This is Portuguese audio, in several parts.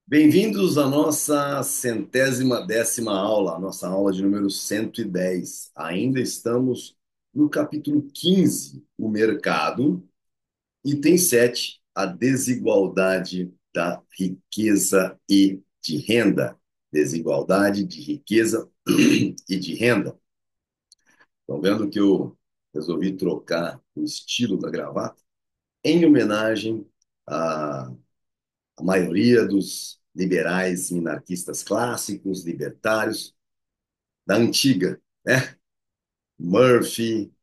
Bem-vindos à nossa centésima décima aula, a nossa aula de número 110. Ainda estamos no capítulo 15, o mercado, item 7, a desigualdade da riqueza e de renda. Desigualdade de riqueza e de renda. Estão vendo que eu resolvi trocar o estilo da gravata em homenagem a a maioria dos liberais minarquistas clássicos, libertários, da antiga, né? Murphy,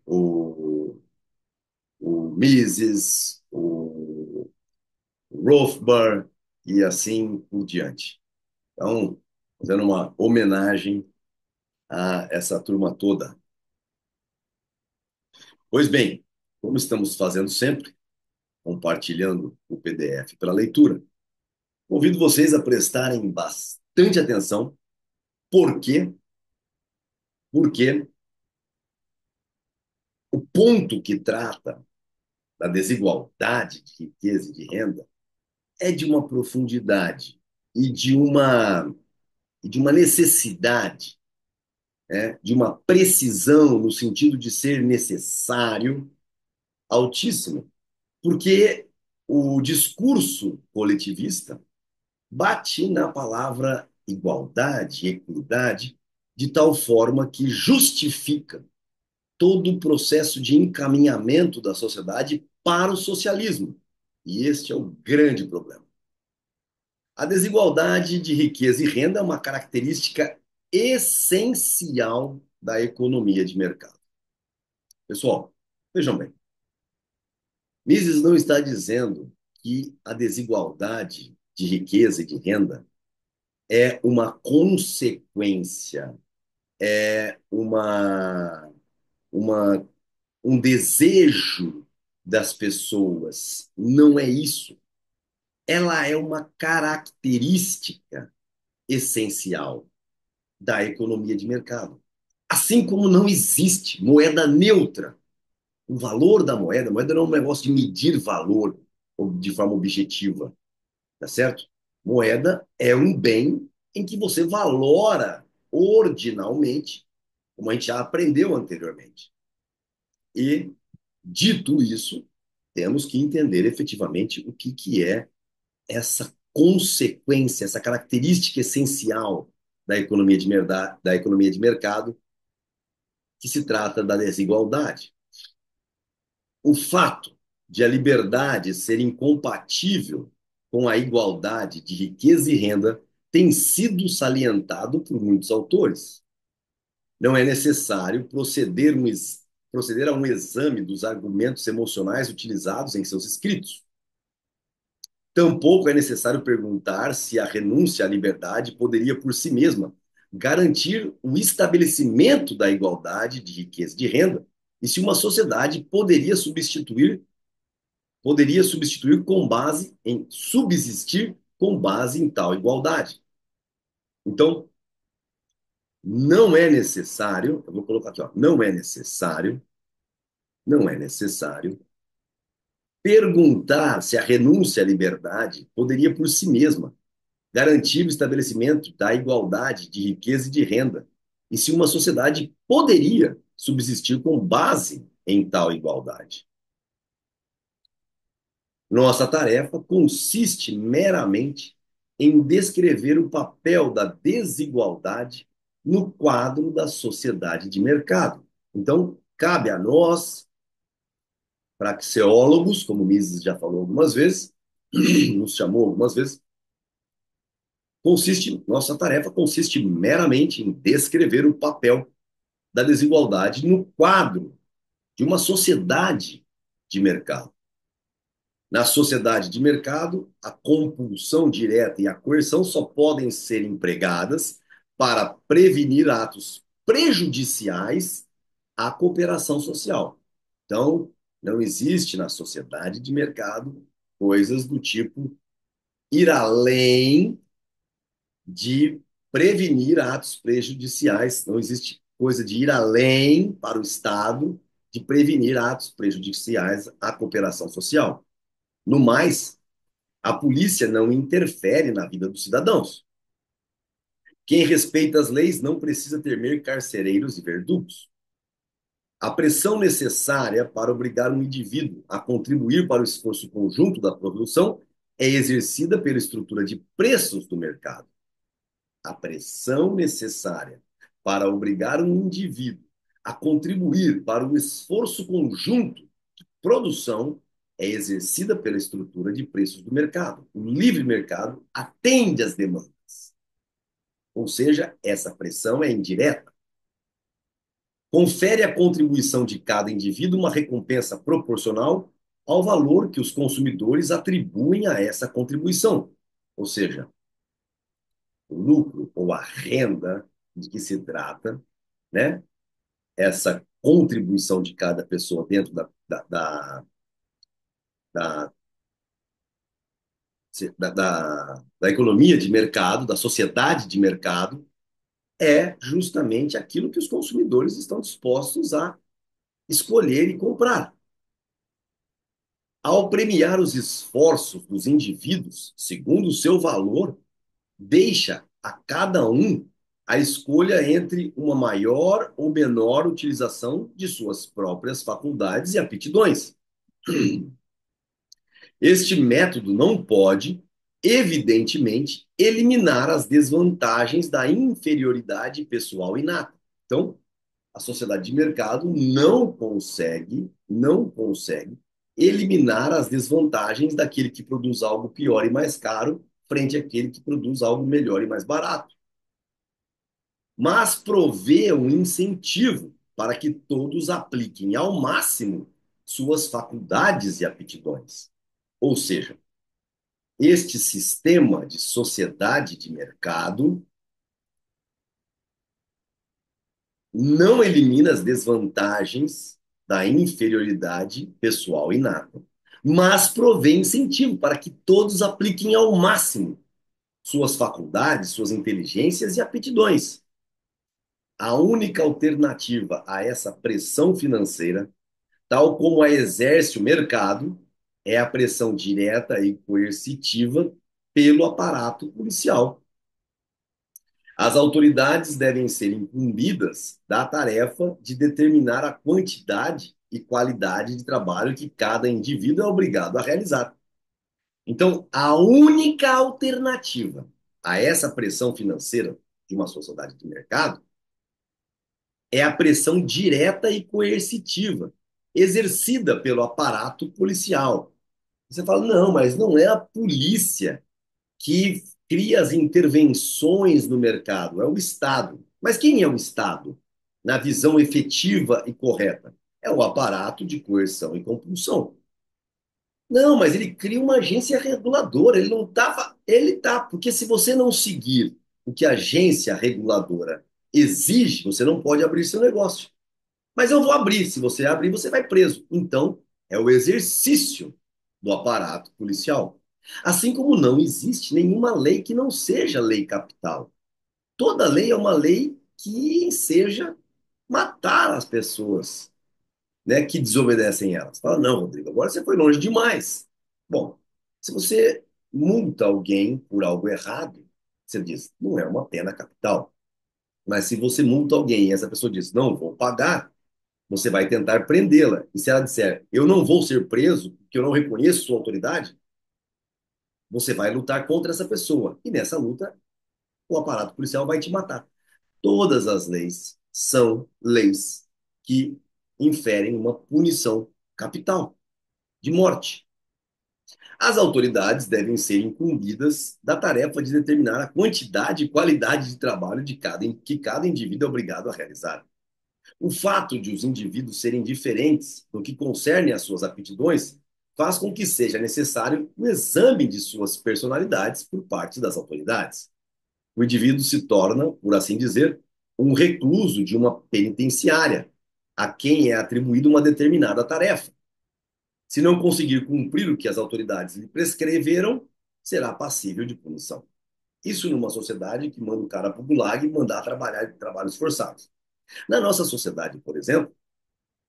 o Mises, o Rothbard e assim por diante. Então, fazendo uma homenagem a essa turma toda. Pois bem, como estamos fazendo sempre, compartilhando o PDF para leitura, convido vocês a prestarem bastante atenção. Por quê? Porque o ponto que trata da desigualdade de riqueza e de renda é de uma profundidade e de uma necessidade, né, de uma precisão no sentido de ser necessário altíssimo, porque o discurso coletivista bate na palavra igualdade, equidade, de tal forma que justifica todo o processo de encaminhamento da sociedade para o socialismo. E este é o grande problema. A desigualdade de riqueza e renda é uma característica essencial da economia de mercado. Pessoal, vejam bem, Mises não está dizendo que a desigualdade de riqueza e de renda é uma consequência, é uma um desejo das pessoas. Não é isso. Ela é uma característica essencial da economia de mercado. Assim como não existe moeda neutra. O valor da moeda, a moeda não é um negócio de medir valor de forma objetiva, tá certo? Moeda é um bem em que você valora ordinalmente, como a gente já aprendeu anteriormente. E, dito isso, temos que entender efetivamente o que é essa consequência, essa característica essencial da economia de mercado, que se trata da desigualdade. O fato de a liberdade ser incompatível com a igualdade de riqueza e renda tem sido salientado por muitos autores. Não é necessário proceder a um exame dos argumentos emocionais utilizados em seus escritos. Tampouco é necessário perguntar se a renúncia à liberdade poderia, por si mesma, garantir o estabelecimento da igualdade de riqueza e de renda, e se uma sociedade poderia substituir com base em subsistir com base em tal igualdade. Então, não é necessário, eu vou colocar aqui, ó, não é necessário perguntar se a renúncia à liberdade poderia, por si mesma, garantir o estabelecimento da igualdade de riqueza e de renda, e se uma sociedade poderia subsistir com base em tal igualdade. Nossa tarefa consiste meramente em descrever o papel da desigualdade no quadro da sociedade de mercado. Então, cabe a nós, praxeólogos, como o Mises já falou algumas vezes, nos chamou algumas vezes, nossa tarefa consiste meramente em descrever o papel da desigualdade no quadro de uma sociedade de mercado. Na sociedade de mercado, a compulsão direta e a coerção só podem ser empregadas para prevenir atos prejudiciais à cooperação social. Então, não existe na sociedade de mercado coisas do tipo ir além de prevenir atos prejudiciais. Não existe coisa de ir além para o Estado de prevenir atos prejudiciais à cooperação social. No mais, A polícia não interfere na vida dos cidadãos. Quem respeita as leis não precisa temer carcereiros e verdugos. A pressão necessária para obrigar um indivíduo a contribuir para o esforço conjunto da produção é exercida pela estrutura de preços do mercado. A pressão necessária para obrigar um indivíduo a contribuir para o esforço conjunto de produção é exercida pela estrutura de preços do mercado. O livre mercado atende às demandas. Ou seja, essa pressão é indireta. Confere à contribuição de cada indivíduo uma recompensa proporcional ao valor que os consumidores atribuem a essa contribuição. Ou seja, o lucro ou a renda de que se trata, né? Essa contribuição de cada pessoa dentro da, da economia de mercado, da sociedade de mercado, é justamente aquilo que os consumidores estão dispostos a escolher e comprar. Ao premiar os esforços dos indivíduos segundo o seu valor, deixa a cada um a escolha entre uma maior ou menor utilização de suas próprias faculdades e aptidões. Este método não pode, evidentemente, eliminar as desvantagens da inferioridade pessoal inata. Então, a sociedade de mercado não consegue eliminar as desvantagens daquele que produz algo pior e mais caro frente àquele que produz algo melhor e mais barato. Mas provê um incentivo para que todos apliquem ao máximo suas faculdades e aptidões. Ou seja, este sistema de sociedade de mercado não elimina as desvantagens da inferioridade pessoal inata, mas provê incentivo para que todos apliquem ao máximo suas faculdades, suas inteligências e aptidões. A única alternativa a essa pressão financeira, tal como a exerce o mercado, é a pressão direta e coercitiva pelo aparato policial. As autoridades devem ser incumbidas da tarefa de determinar a quantidade e qualidade de trabalho que cada indivíduo é obrigado a realizar. Então, a única alternativa a essa pressão financeira de uma sociedade de mercado é a pressão direta e coercitiva, exercida pelo aparato policial. Você fala, não, mas não é a polícia que cria as intervenções no mercado, é o Estado. Mas quem é o Estado? Na visão efetiva e correta? É o aparato de coerção e compulsão. Não, mas ele cria uma agência reguladora, ele não estava. Ele tá, porque se você não seguir o que a agência reguladora exige, você não pode abrir seu negócio. Mas eu vou abrir, se você abrir, você vai preso. Então, é o exercício do aparato policial. Assim como não existe nenhuma lei que não seja lei capital. Toda lei é uma lei que seja matar as pessoas, né, que desobedecem elas. Fala, não, Rodrigo, agora você foi longe demais. Bom, se você multa alguém por algo errado, você diz, não é uma pena capital. Mas se você multa alguém e essa pessoa diz, não, vou pagar, você vai tentar prendê-la. E se ela disser, eu não vou ser preso, porque eu não reconheço sua autoridade, você vai lutar contra essa pessoa. E nessa luta, o aparato policial vai te matar. Todas as leis são leis que inferem uma punição capital, de morte. As autoridades devem ser incumbidas da tarefa de determinar a quantidade e qualidade de trabalho que cada indivíduo é obrigado a realizar. O fato de os indivíduos serem diferentes no que concerne às suas aptidões faz com que seja necessário o exame de suas personalidades por parte das autoridades. O indivíduo se torna, por assim dizer, um recluso de uma penitenciária, a quem é atribuída uma determinada tarefa. Se não conseguir cumprir o que as autoridades lhe prescreveram, será passível de punição. Isso numa sociedade que manda o cara para o gulag e mandar trabalhar em trabalhos forçados. Na nossa sociedade, por exemplo,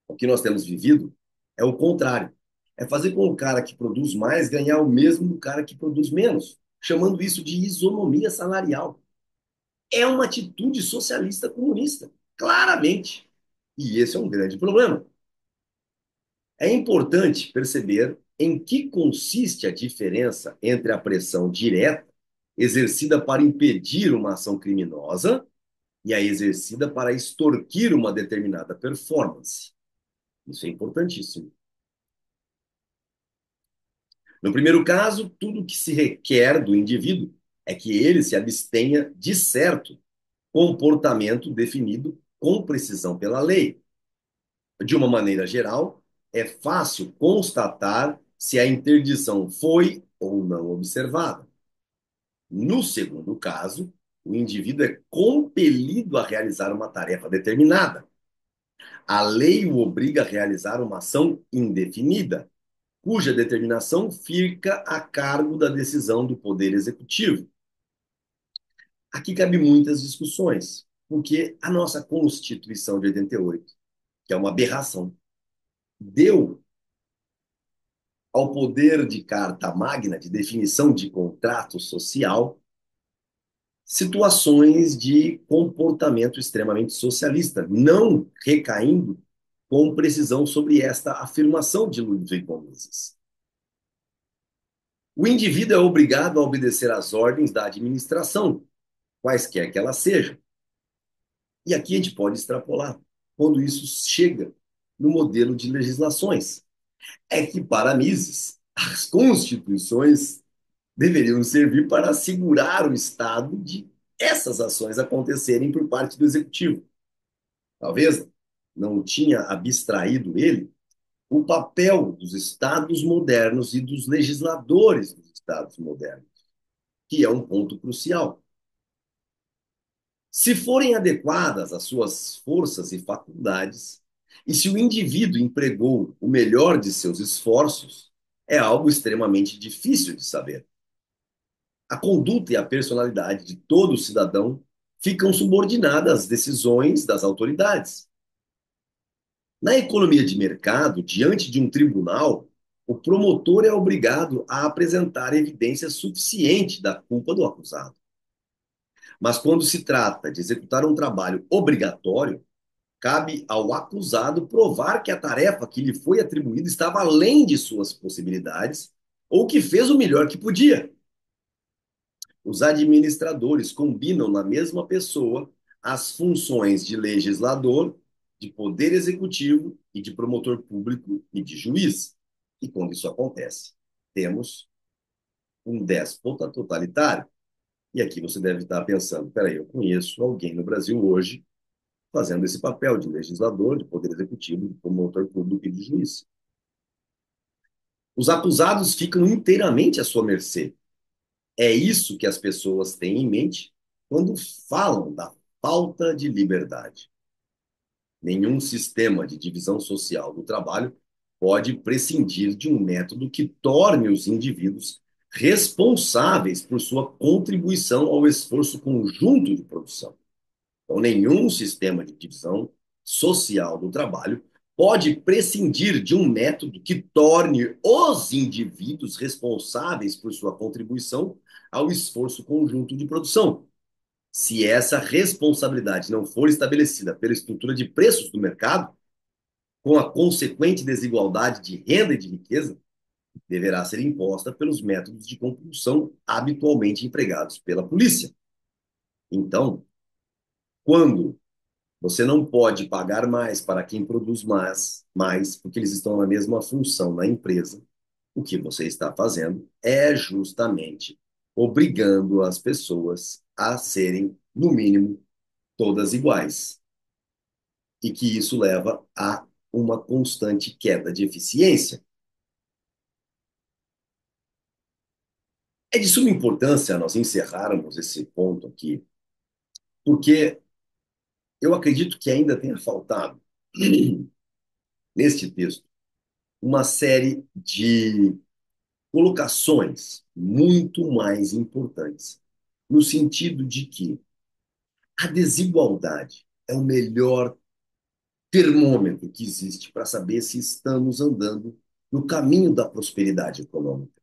o que nós temos vivido é o contrário. É fazer com o cara que produz mais ganhar o mesmo do cara que produz menos, chamando isso de isonomia salarial. É uma atitude socialista comunista, claramente. E esse é um grande problema. É importante perceber em que consiste a diferença entre a pressão direta, exercida para impedir uma ação criminosa, e a exercida para extorquir uma determinada performance. Isso é importantíssimo. No primeiro caso, tudo o que se requer do indivíduo é que ele se abstenha de certo comportamento definido com precisão pela lei. De uma maneira geral, é fácil constatar se a interdição foi ou não observada. No segundo caso, o indivíduo é compelido a realizar uma tarefa determinada. A lei o obriga a realizar uma ação indefinida, cuja determinação fica a cargo da decisão do Poder Executivo. Aqui cabe muitas discussões, porque a nossa Constituição de 88, que é uma aberração, deu ao poder de carta magna de definição de contrato social situações de comportamento extremamente socialista, não recaindo com precisão sobre esta afirmação de Ludwig von Mises. O indivíduo é obrigado a obedecer às ordens da administração, quaisquer que elas sejam. E aqui a gente pode extrapolar quando isso chega no modelo de legislações. É que, para Mises, as constituições deveriam servir para assegurar o Estado de essas ações acontecerem por parte do Executivo. Talvez não tinha abstraído ele o papel dos Estados modernos e dos legisladores dos Estados modernos, que é um ponto crucial. Se forem adequadas às suas forças e faculdades, e se o indivíduo empregou o melhor de seus esforços, é algo extremamente difícil de saber. A conduta e a personalidade de todo cidadão ficam subordinadas às decisões das autoridades. Na economia de mercado, diante de um tribunal, o promotor é obrigado a apresentar evidência suficiente da culpa do acusado. Mas quando se trata de executar um trabalho obrigatório, cabe ao acusado provar que a tarefa que lhe foi atribuída estava além de suas possibilidades ou que fez o melhor que podia. Os administradores combinam na mesma pessoa as funções de legislador, de poder executivo e de promotor público e de juiz. E quando isso acontece, temos um déspota totalitário. E aqui você deve estar pensando, peraí, eu conheço alguém no Brasil hoje fazendo esse papel de legislador, de poder executivo, de promotor público e de juiz. Os acusados ficam inteiramente à sua mercê. É isso que as pessoas têm em mente quando falam da falta de liberdade. Nenhum sistema de divisão social do trabalho pode prescindir de um método que torne os indivíduos responsáveis por sua contribuição ao esforço conjunto de produção. Então, nenhum sistema de divisão social do trabalho pode prescindir de um método que torne os indivíduos responsáveis por sua contribuição ao esforço conjunto de produção. Se essa responsabilidade não for estabelecida pela estrutura de preços do mercado, com a consequente desigualdade de renda e de riqueza, deverá ser imposta pelos métodos de compulsão habitualmente empregados pela polícia. Então, quando você não pode pagar mais para quem produz mais, porque eles estão na mesma função na empresa. O que você está fazendo é justamente obrigando as pessoas a serem, no mínimo, todas iguais. E que isso leva a uma constante queda de eficiência. É de suma importância nós encerrarmos esse ponto aqui, porque eu acredito que ainda tenha faltado, neste texto, uma série de colocações muito mais importantes, no sentido de que a desigualdade é o melhor termômetro que existe para saber se estamos andando no caminho da prosperidade econômica.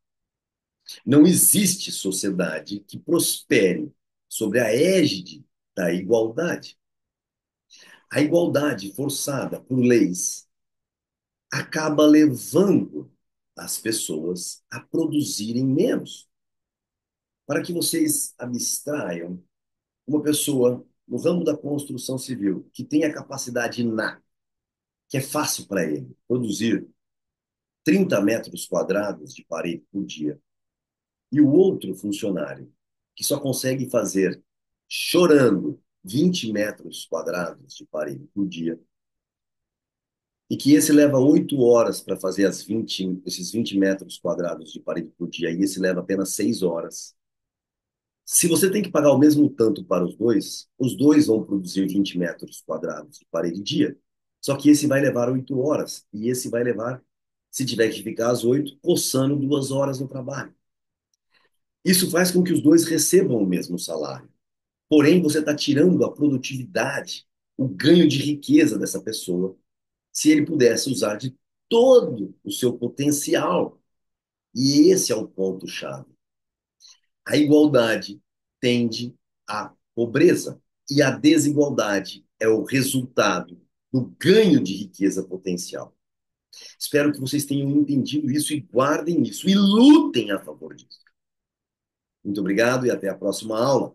Não existe sociedade que prospere sobre a égide da igualdade. A igualdade forçada por leis acaba levando as pessoas a produzirem menos. Para que vocês abstraiam uma pessoa no ramo da construção civil que tem a capacidade inata, que é fácil para ele produzir 30 metros quadrados de parede por dia, e o outro funcionário que só consegue fazer, chorando, 20 metros quadrados de parede por dia, e que esse leva 8 horas para fazer esses 20 metros quadrados de parede por dia, e esse leva apenas 6 horas. Se você tem que pagar o mesmo tanto para os dois vão produzir 20 metros quadrados de parede dia. Só que esse vai levar 8 horas, e esse vai levar, se tiver que ficar às 8, coçando 2 horas no trabalho. Isso faz com que os dois recebam o mesmo salário. Porém, você está tirando a produtividade, o ganho de riqueza dessa pessoa, se ele pudesse usar de todo o seu potencial. E esse é o ponto-chave. A igualdade tende à pobreza e a desigualdade é o resultado do ganho de riqueza potencial. Espero que vocês tenham entendido isso e guardem isso e lutem a favor disso. Muito obrigado e até a próxima aula.